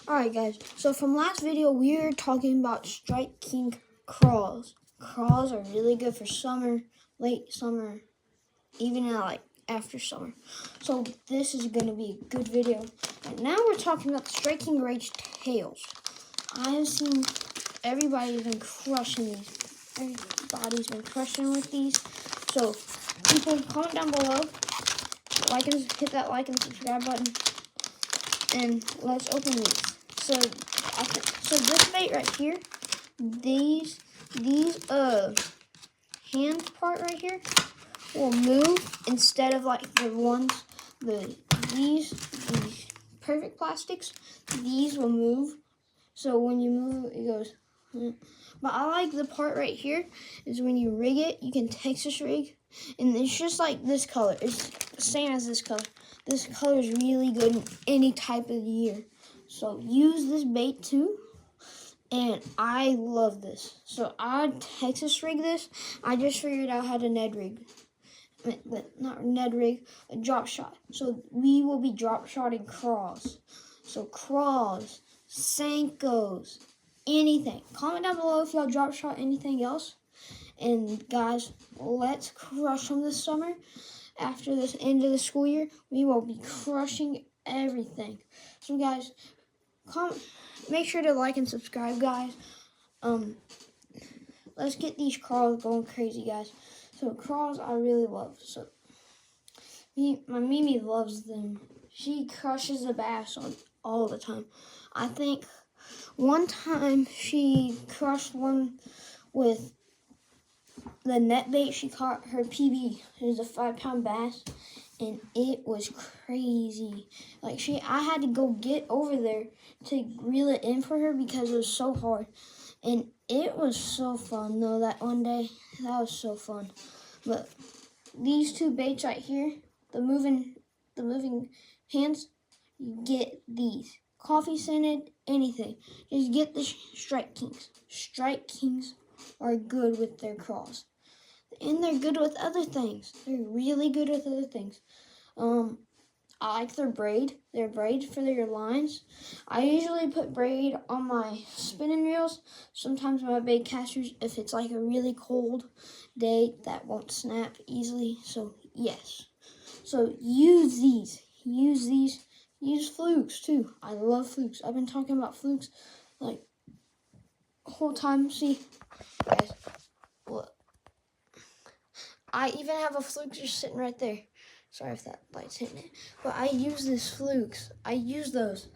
Alright guys, so from last video we were talking about Strike King crawls. Crawls are really good for summer, late summer, even after summer. So this is going to be a good video. And now we're talking about the Strike King Rage tails. I have seen everybody's been crushing these. Everybody's been crushing with these. So people, comment down below, hit that like and subscribe button, and let's open these. So this bait right here, these hand part right here will move instead of like these perfect plastics. These will move. So when you move, it goes. But I like the part right here is when you rig it, you can Texas rig, and it's just like this color. It's the same as this color. This color is really good in any type of year. So use this bait too, and I love this. So I Texas rig this. I just figured out how to Ned rig. Not Ned rig, a drop shot. So we will be drop shotting crawls. So crawls, Senkos, anything. Comment down below if y'all drop shot anything else. And guys, let's crush them this summer. After this end of the school year, we will be crushing everything. So guys, make sure to like and subscribe, guys. Let's get these crawls going crazy, guys. So crawls I really love. So my Mimi loves them. She crushes the bass on all the time. I think one time she crushed one with the net bait. She caught her PB. It was a 5-pound bass, and it was crazy. I had to go get over there to reel it in for her because it was so hard. And it was so fun though, that one day. That was so fun. But these two baits right here, the moving hands, you get these. Coffee scented, anything. Just get the Strike Kings. Strike Kings are good with their crawls. And they're good with other things. They're really good with other things. I like their braid. Their braid for their lines. I usually put braid on my spinning reels. Sometimes my bait casters, if it's like a really cold day, that won't snap easily. So yes. So use these. Use these. Use flukes too. I love flukes. I've been talking about flukes like the whole time. See, guys, look. I even have a fluke just sitting right there. Sorry if that light's hitting it. But I use this flukes. I use those.